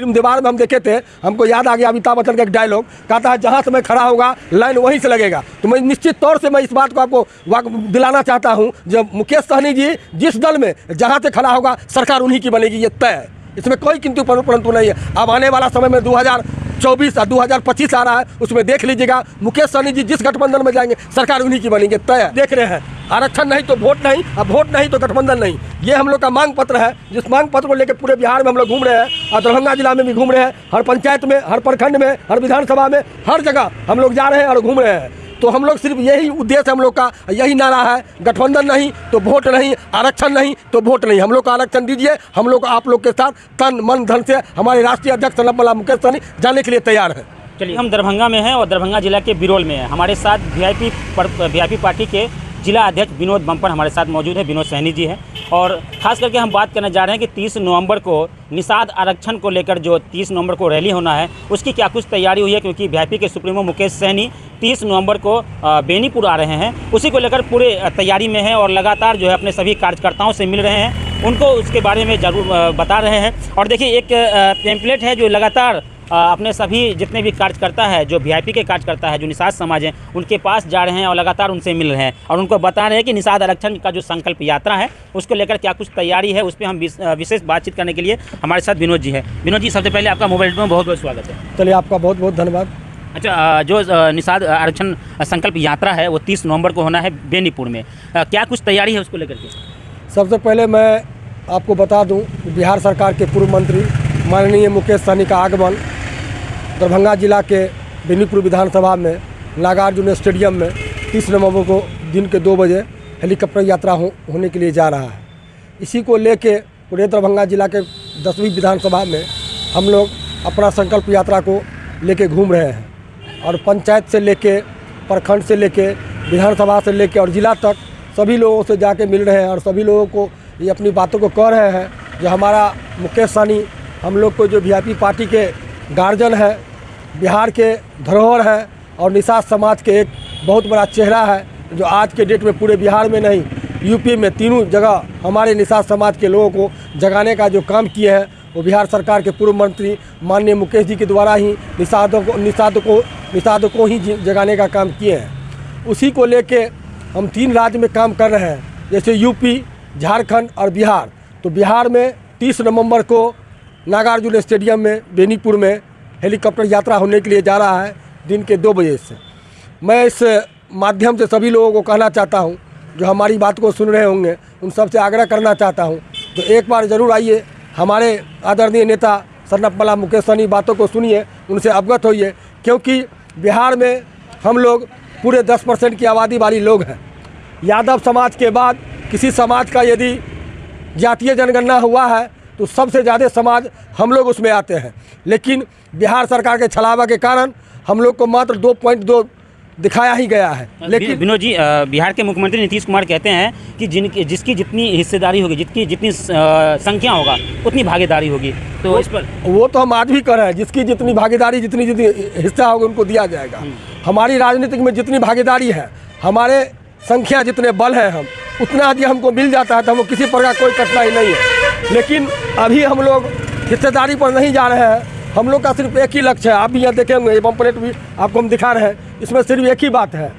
Film दीवार में हम देखे थे, हमको याद आ गया अमिताभ बच्चन का एक डायलॉग, कहता है जहाँ से मैं खड़ा होगा लाइन वहीं से लगेगा। तो मैं निश्चित तौर से मैं इस बात को आपको दिलाना चाहता हूँ, जब मुकेश सहनी जी जिस दल में जहाँ से खड़ा होगा सरकार उन्हीं की बनेगी, ये तय है, इसमें कोई किंतु परंतु नहीं है। अब आने वाला समय में 2024 और 2025 आ रहा है, उसमें देख लीजिएगा मुकेश सहनी जी जिस गठबंधन में जाएंगे सरकार उन्हीं की बनेगी, तय है। देख रहे हैं, आरक्षण नहीं तो वोट नहीं, अब वोट नहीं तो गठबंधन नहीं, ये हम लोग का मांग पत्र है। जिस मांग पत्र को लेकर पूरे बिहार में हम लोग घूम रहे हैं और दरभंगा जिला में भी घूम रहे हैं, हर पंचायत में, हर प्रखंड में, हर विधानसभा में, हर जगह हम लोग जा रहे हैं और घूम रहे हैं। तो हम लोग सिर्फ यही उद्देश्य हम लोग का, यही नारा है, गठबंधन नहीं तो वोट नहीं, आरक्षण नहीं तो वोट नहीं। हम लोग को आरक्षण दीजिए, हम लोग आप लोग के साथ तन मन धन से हमारे राष्ट्रीय अध्यक्ष सन्नत मुकेश सहनी जाने के लिए तैयार है। चलिए, हम दरभंगा में हैं और दरभंगा जिला के बिरोल में हैं। हमारे साथ वीआईपी पार्टी के जिला अध्यक्ष विनोद बम्पर हमारे साथ मौजूद है, विनोद सहनी जी हैं। और ख़ास करके हम बात करने जा रहे हैं कि 30 नवंबर को निषाद आरक्षण को लेकर जो 30 नवंबर को रैली होना है उसकी क्या कुछ तैयारी हुई है, क्योंकि वीआईपी के सुप्रीमो मुकेश सहनी 30 नवंबर को बेनीपुर आ रहे हैं, उसी को लेकर पूरे तैयारी में हैं और लगातार जो है अपने सभी कार्यकर्ताओं से मिल रहे हैं, उनको उसके बारे में ज़रूर बता रहे हैं। और देखिए, एक टेम्पलेट है जो लगातार अपने सभी जितने भी कार्यकर्ता है, जो वीआईपी के कार्यकर्ता है, जो निषाद समाज हैं, उनके पास जा रहे हैं और लगातार उनसे मिल रहे हैं और उनको बता रहे हैं कि निषाद आरक्षण का जो संकल्प यात्रा है उसको लेकर क्या कुछ तैयारी है, उस पर हम विशेष बातचीत करने के लिए हमारे साथ विनोद जी है। विनोद जी, सबसे पहले आपका मोबाइल में बहुत बहुत स्वागत है। चलिए, आपका बहुत बहुत धन्यवाद। अच्छा, जो निषाद आरक्षण संकल्प यात्रा है वो 30 नवंबर को होना है बेनीपुर में, क्या कुछ तैयारी है उसको लेकर के? सबसे पहले मैं आपको बता दूं, बिहार सरकार के पूर्व मंत्री माननीय मुकेश सहनी का आगमन दरभंगा जिला के बेनीपुर विधानसभा में नागार्जुन स्टेडियम में 30 नवंबर को दिन के 2 बजे हेलीकॉप्टर यात्रा होने के लिए जा रहा है। इसी को लेके पूरे दरभंगा जिला के 10वीं विधानसभा में हम लोग अपना संकल्प यात्रा को लेके घूम रहे हैं और पंचायत से लेके, प्रखंड से लेके, विधानसभा से लेके और ज़िला तक सभी लोगों से जाके मिल रहे हैं और सभी लोगों को ये अपनी बातों को कह रहे हैं। जो हमारा मुकेश सहनी हम लोग को जो वीआईपी पार्टी के गार्जियन है, बिहार के धरोहर है और निषाद समाज के एक बहुत बड़ा चेहरा है, जो आज के डेट में पूरे बिहार में नहीं यूपी में तीनों जगह हमारे निषाद समाज के लोगों को जगाने का जो काम किए हैं वो बिहार सरकार के पूर्व मंत्री माननीय मुकेश जी के द्वारा ही निषाद को ही जगाने का काम किए हैं। उसी को लेके हम 3 राज्य में काम कर रहे हैं, जैसे यूपी, झारखंड और बिहार। तो बिहार में 30 नवंबर को नागार्जुन स्टेडियम में बेनीपुर में हेलीकॉप्टर यात्रा होने के लिए जा रहा है दिन के 2 बजे से। मैं इस माध्यम से सभी लोगों को कहना चाहता हूं, जो हमारी बात को सुन रहे होंगे उन सबसे आग्रह करना चाहता हूं, तो एक बार ज़रूर आइए, हमारे आदरणीय नेता सन्नत मुकेश सहनी बातों को सुनिए, उनसे अवगत होइए, क्योंकि बिहार में हम लोग पूरे 10% की आबादी वाली लोग हैं। यादव समाज के बाद किसी समाज का यदि जातीय जनगणना हुआ है तो सबसे ज़्यादा समाज हम लोग उसमें आते हैं, लेकिन बिहार सरकार के छलावा के कारण हम लोग को मात्र 2.2 दिखाया ही गया है। लेकिन विनोद जी, बिहार के मुख्यमंत्री नीतीश कुमार कहते हैं कि जिसकी जितनी हिस्सेदारी होगी, जितनी संख्या होगा उतनी भागीदारी होगी, तो इस पर वो तो हम आज भी कर रहे हैं, जिसकी जितनी भागीदारी, जितनी हिस्सा होगा उनको दिया जाएगा। हमारी राजनीति में जितनी भागीदारी है, हमारे संख्या जितने बल हैं, हम उतना यदि हमको मिल जाता है तो हमको किसी प्रकार कोई कठिनाई नहीं है। लेकिन अभी हम लोग हिस्सेदारी पर नहीं जा रहे हैं, हम लोग का सिर्फ एक ही लक्ष्य है। आप भी यहाँ देखेंगे, ये पंपलेट भी आपको हम दिखा रहे हैं, इसमें सिर्फ एक ही बात है,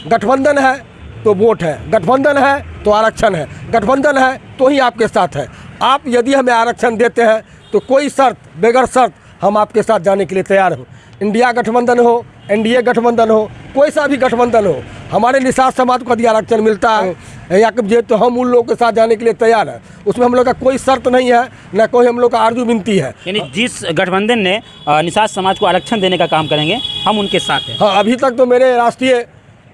गठबंधन है तो वोट है, गठबंधन है तो आरक्षण है, गठबंधन है तो ही आपके साथ है। आप यदि हमें आरक्षण देते हैं तो कोई शर्त, बगैर शर्त हम आपके साथ जाने के लिए तैयार हो। इंडिया गठबंधन हो, एनडीए गठबंधन हो, कोई सा भी गठबंधन हो, हमारे निषाद समाज को यदि आरक्षण मिलता है या कि तो हम उन लोगों के साथ जाने के लिए तैयार हैं। उसमें हम लोग का कोई शर्त नहीं है, न कोई हम लोग का आरजू विनती है। यानी जिस गठबंधन ने निषाद समाज को आरक्षण देने का काम करेंगे, हम उनके साथ हैं। हाँ, अभी तक तो मेरे राष्ट्रीय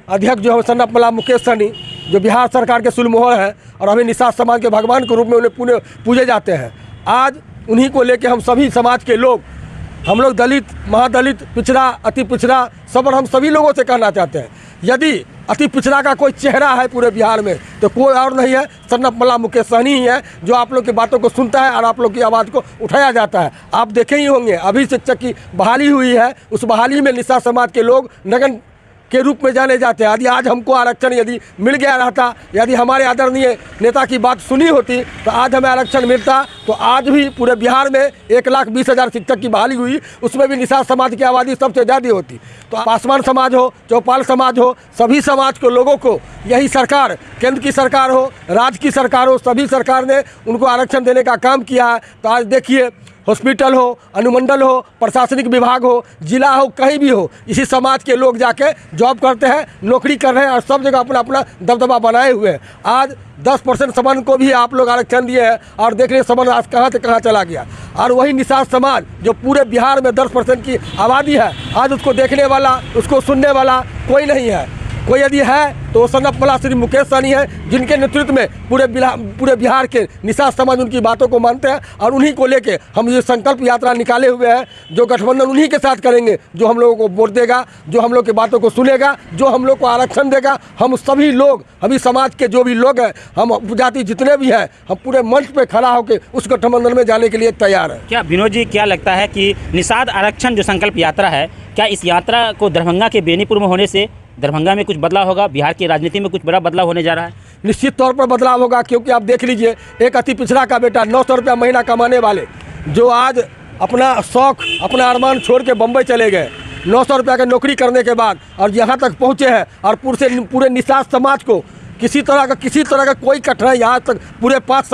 अध्यक्ष जो है सन्नत मुकेश सहनी, जो बिहार सरकार के सुलमोहर हैं और अभी निषाद समाज के भगवान के रूप में उन्हें पूजे जाते हैं, आज उन्हीं को लेकर हम सभी समाज के लोग, हम लोग दलित, महादलित, पिछड़ा, अति पिछड़ा, सबर, हम सभी लोगों से कहना चाहते हैं, यदि अति पिछड़ा का कोई चेहरा है पूरे बिहार में तो कोई और नहीं है, सन्नत मुकेश सहनी ही है, जो आप लोग की बातों को सुनता है और आप लोग की आवाज़ को उठाया जाता है। आप देखे ही होंगे, अभी शिक्षक की बहाली हुई है, उस बहाली में निषाद समाज के लोग नगन के रूप में जाने जाते हैं। यदि आज हमको आरक्षण यदि मिल गया रहता, यदि हमारे आदरणीय नेता की बात सुनी होती तो आज हमें आरक्षण मिलता, तो आज भी पूरे बिहार में 1,20,000 शिक्षक की बहाली हुई, उसमें भी निषाद समाज की आबादी सबसे ज़्यादा होती। तो पासवान समाज हो, चौपाल समाज हो, सभी समाज के लोगों को यही सरकार, केंद्र की सरकार हो, राज्य की सरकार हो, सभी सरकार ने उनको आरक्षण देने का काम किया है। तो आज देखिए, हॉस्पिटल हो, अनुमंडल हो, प्रशासनिक विभाग हो, जिला हो, कहीं भी हो, इसी समाज के लोग जाके जॉब करते हैं, नौकरी कर रहे हैं और सब जगह अपना अपना दबदबा बनाए हुए हैं। आज 10% समान को भी आप लोग आरक्षण दिए हैं और देख रहे समान आज कहाँ से कहाँ चला गया। और वही निषाद समाज जो पूरे बिहार में 10% की आबादी है, आज उसको देखने वाला, उसको सुनने वाला कोई नहीं है। कोई यदि है तो सनफ वाला श्री मुकेश सहनी है, जिनके नेतृत्व में पूरे बिहार के निषाद समाज उनकी बातों को मानते हैं और उन्हीं को लेके हम ये संकल्प यात्रा निकाले हुए हैं। जो गठबंधन उन्हीं के साथ करेंगे, जो हम लोगों को वोट देगा, जो हम लोग की बातों को सुनेगा, जो हम लोग को आरक्षण देगा। हम सभी लोग, हम इस समाज के जो भी लोग हैं, हम उपजाति जितने भी हैं, हम पूरे मंच पर खड़ा होकर उस गठबंधन में जाने के लिए तैयार हैं। क्या विनोद जी, क्या लगता है कि निषाद आरक्षण जो संकल्प यात्रा है, क्या इस यात्रा को दरभंगा के बेनीपुर में होने से दरभंगा में कुछ बदलाव होगा, बिहार की राजनीति में कुछ बड़ा बदलाव होने जा रहा है? निश्चित तौर पर बदलाव होगा, क्योंकि आप देख लीजिए, एक अति पिछड़ा का बेटा 900 रुपया महीना कमाने वाले, जो आज अपना शौक, अपना अरमान छोड़ के बम्बई चले गए 900 रुपया की नौकरी करने के बाद, और यहाँ तक पहुँचे हैं, और पूरे निषाद समाज को किसी तरह का कोई कठिनाई आज तक पूरे 5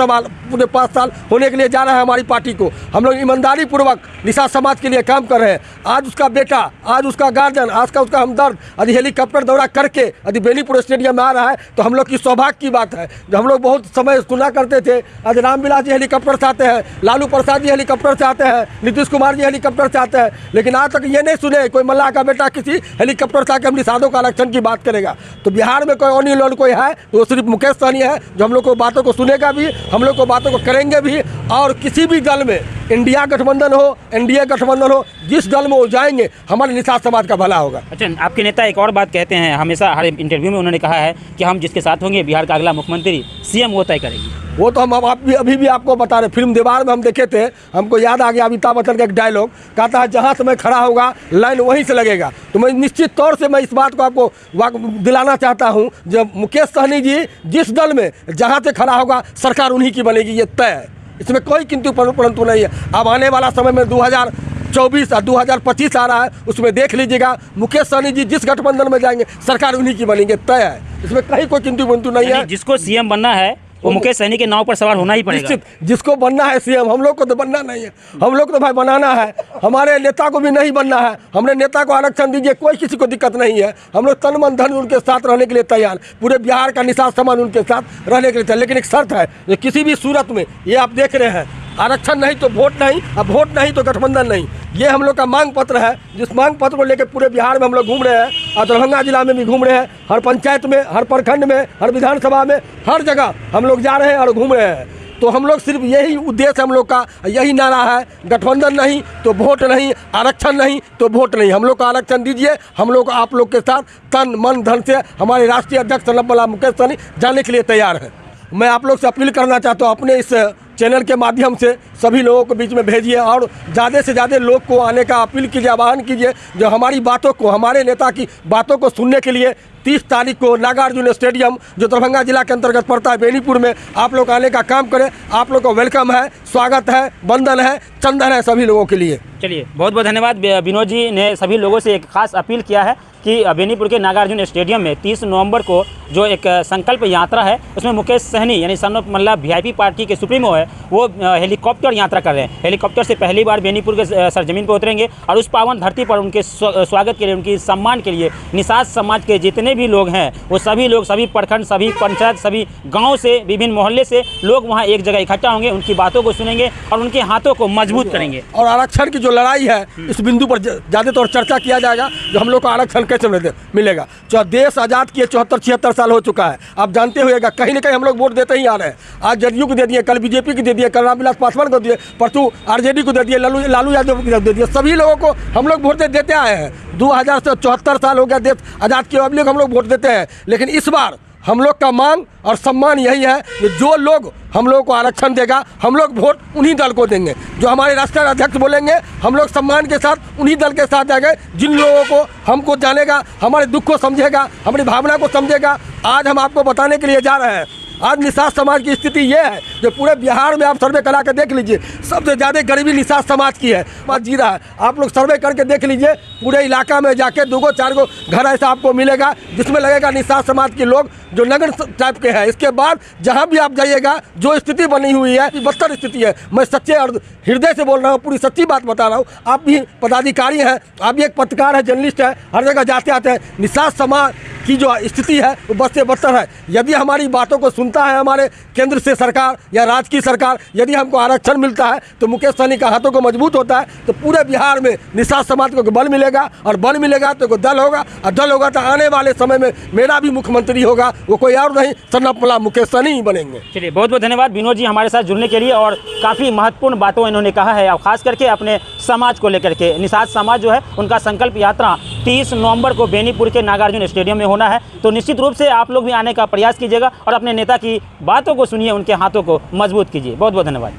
साल होने के लिए जा रहा है हमारी पार्टी को। हम लोग ईमानदारी पूर्वक निषाद समाज के लिए काम कर रहे हैं। आज उसका बेटा, आज उसका गार्जियन, आज का उसका हमदर्द यदि हेलीकॉप्टर दौरा करके यदि बेनीपुर स्टेडियम में आ रहा है तो हम लोग की सौभाग्य की बात है। जो हम लोग बहुत समय सुना करते थे, आज रामविलास जी हेलीकॉप्टर से आते हैं, लालू प्रसाद जी हेलीकॉप्टर से आते हैं, नीतीश कुमार जी हेलीकॉप्टर से आते हैं, लेकिन आज तक ये नहीं सुने कोई मल्लाह का बेटा किसी हेलीकॉप्टर से आकर हम निषादों का आरक्षण की बात करेगा। तो बिहार में कोई ऑनी लोन कोई है तो वो सिर्फ मुकेश सहनी है, जो हम लोग को बातों को सुनेगा भी, हम लोग को बातों को करेंगे भी। और किसी भी दल में, इंडिया गठबंधन हो, एनडीए गठबंधन हो, जिस दल में वो जाएंगे, हमारे निषाद समाज का भला होगा। अच्छा, आपके नेता एक और बात कहते हैं, हमेशा हर इंटरव्यू में उन्होंने कहा है कि हम जिसके साथ होंगे बिहार का अगला मुख्यमंत्री सीएम वो तय करेंगे। वो तो हम अभी भी आपको बता रहे, फिल्म दीवार में हम देखे थे, हमको याद आ गया अमिताभ बच्चन का एक डायलॉग, कहता है जहाँ से मैं खड़ा होगा लाइन वहीं से लगेगा। तो मैं निश्चित तौर से मैं इस बात को आपको दिलाना चाहता हूँ, जब मुकेश सहनी जी जिस दल में जहाँ से खड़ा होगा सरकार उन्हीं की बनेगी, ये तय है, इसमें कोई किंतु परंतु नहीं है। अब आने वाला समय में 2024 और 2025 आ रहा है, उसमें देख लीजिएगा मुकेश सहनी जी जिस गठबंधन में जाएंगे सरकार उन्हीं की बनेगी, तय है, इसमें कहीं कोई किंतु परंतु नहीं है। जिसको सीएम बनना है वो मुकेश सहनी के नाव पर सवार होना ही पड़ेगा। निश्चित, जिसको बनना है सीएम, हम लोग को तो बनना नहीं है, हम लोग तो भाई बनाना है। हमारे नेता को भी नहीं बनना है, हमने नेता को आरक्षण दीजिए, कोई किसी को दिक्कत नहीं है। हम लोग तन मन धन उनके साथ रहने के लिए तैयार, पूरे बिहार का निषाद समाज उनके साथ रहने के लिए तैयार। लेकिन एक शर्त है, जो किसी भी सूरत में, ये आप देख रहे हैं, आरक्षण नहीं तो वोट नहीं, अब वोट नहीं तो गठबंधन नहीं, ये हम लोग का मांग पत्र है। जिस मांग पत्र को लेकर पूरे बिहार में हम लोग घूम रहे हैं और दरभंगा जिला में भी घूम रहे हैं, हर पंचायत में, हर प्रखंड में, हर विधानसभा में, हर जगह हम लोग जा रहे हैं और घूम रहे हैं। तो हम लोग सिर्फ यही उद्देश्य हम लोग का, यही नारा है, गठबंधन नहीं तो वोट नहीं, आरक्षण नहीं तो वोट नहीं। हम लोग को आरक्षण दीजिए, हम लोग आप लोग के साथ तन मन धन से हमारे राष्ट्रीय अध्यक्ष सनम मुकेश सहनी जाने के लिए तैयार हैं। मैं आप लोग से अपील करना चाहता हूँ, अपने इस चैनल के माध्यम से सभी लोगों को बीच में भेजिए और ज़्यादा से ज़्यादा लोग को आने का अपील कीजिए, आह्वान कीजिए, जो हमारी बातों को, हमारे नेता की बातों को सुनने के लिए 30 तारीख को नागार्जुन स्टेडियम, जो दरभंगा जिला के अंतर्गत पड़ता है, बेनीपुर में आप लोग आने का काम करें। आप लोग को वेलकम है, स्वागत है, वंदन है, चंदन है सभी लोगों के लिए। चलिए, बहुत बहुत धन्यवाद। विनोद जी ने सभी लोगों से एक खास अपील किया है कि बेनीपुर के नागार्जुन स्टेडियम में 30 नवंबर को जो एक संकल्प यात्रा है, उसमें मुकेश सहनी यानी son of Malla VIP party के सुप्रीमो है, वो हेलीकॉप्टर यात्रा कर रहे हैं। हेलीकॉप्टर से पहली बार बेनीपुर के सरजमीन पर उतरेंगे और उस पावन धरती पर उनके स्वागत के लिए, उनके सम्मान के लिए निषाद समाज के जितने भी लोग हैं, वो सभी लोग, सभी प्रखंड, सभी पंचायत, सभी गाँव से, विभिन्न मोहल्ले से लोग वहाँ एक जगह इकट्ठा होंगे, उनकी बातों को सुनेंगे और उनके हाथों को मजबूत करेंगे। और आरक्षण की जो लड़ाई है, इस बिंदु पर ज़्यादा तौर चर्चा किया जाएगा, जो हम लोग को आरक्षण कैसे मिलेगा। जो देश आज़ाद किए 74-76 साल हो चुका है, आप जानते होइएगा, कहीं ना कहीं हम लोग वोट देते ही आ रहे हैं। आज जदयू को दे दिए, कल बीजेपी को दे दिए, कल रामविलास पासवान को दिए, परसों आरजेडी को दे दिए, लालू यादव को दे दिए, सभी लोगों को हम लोग वोट देते आए हैं। 2000 से 74 साल हो गया देश आज़ाद किए, अब हम लोग वोट देते हैं। लेकिन इस बार हम लोग का मांग और सम्मान यही है कि जो लोग हम लोग को आरक्षण देगा, हम लोग वोट उन्हीं दल को देंगे। जो हमारे राष्ट्रीय अध्यक्ष बोलेंगे, हम लोग सम्मान के साथ उन्हीं दल के साथ जाएंगे। जिन लोगों को हमको जानेगा, हमारे दुख को समझेगा, हमारी भावना को समझेगा। आज हम आपको बताने के लिए जा रहे हैं, आज निषाद समाज की स्थिति ये है जो पूरे बिहार में आप सर्वे करा के देख लीजिए, सबसे ज़्यादा गरीबी निषाद समाज की है, समाज जी रहा है। आप लोग सर्वे करके देख लीजिए, पूरे इलाका में जाके 2-4 घर ऐसा आपको मिलेगा जिसमें लगेगा निषाद समाज के लोग जो नगण टाइप के हैं। इसके बाद जहाँ भी आप जाइएगा, जो स्थिति बनी हुई है, बदतर स्थिति है। मैं सच्चे और हृदय से बोल रहा हूँ, पूरी सच्ची बात बता रहा हूँ। आप भी पदाधिकारी हैं, आप भी एक पत्रकार है, जर्नलिस्ट है, हर जगह जाते आते हैं। निषाद समाज की जो स्थिति है वो बद से बदतर है। यदि हमारी बातों को सुनता है हमारे केंद्र से सरकार या राज्य की सरकार, यदि हमको आरक्षण मिलता है तो मुकेश सहनी का हाथों को मजबूत होता है, तो पूरे बिहार में निषाद समाज को बल मिलेगा, और बल मिलेगा तो दल होगा, और दल होगा तो आने वाले समय में मेरा भी मुख्यमंत्री होगा, वो कोई और नहीं, सन्नापला मुकेश सहनी ही बनेंगे। चलिए, बहुत बहुत धन्यवाद विनोद जी हमारे साथ जुड़ने के लिए, और काफ़ी महत्वपूर्ण बातों इन्होंने कहा है, और खास करके अपने समाज को लेकर के। निषाद समाज जो है उनका संकल्प यात्रा 30 नवंबर को बेनीपुर के नागार्जुन स्टेडियम में होना है। तो निश्चित रूप से आप लोग भी आने का प्रयास कीजिएगा और अपने नेता की बातों को सुनिए, उनके हाथों को मजबूत कीजिए। बहुत बहुत धन्यवाद।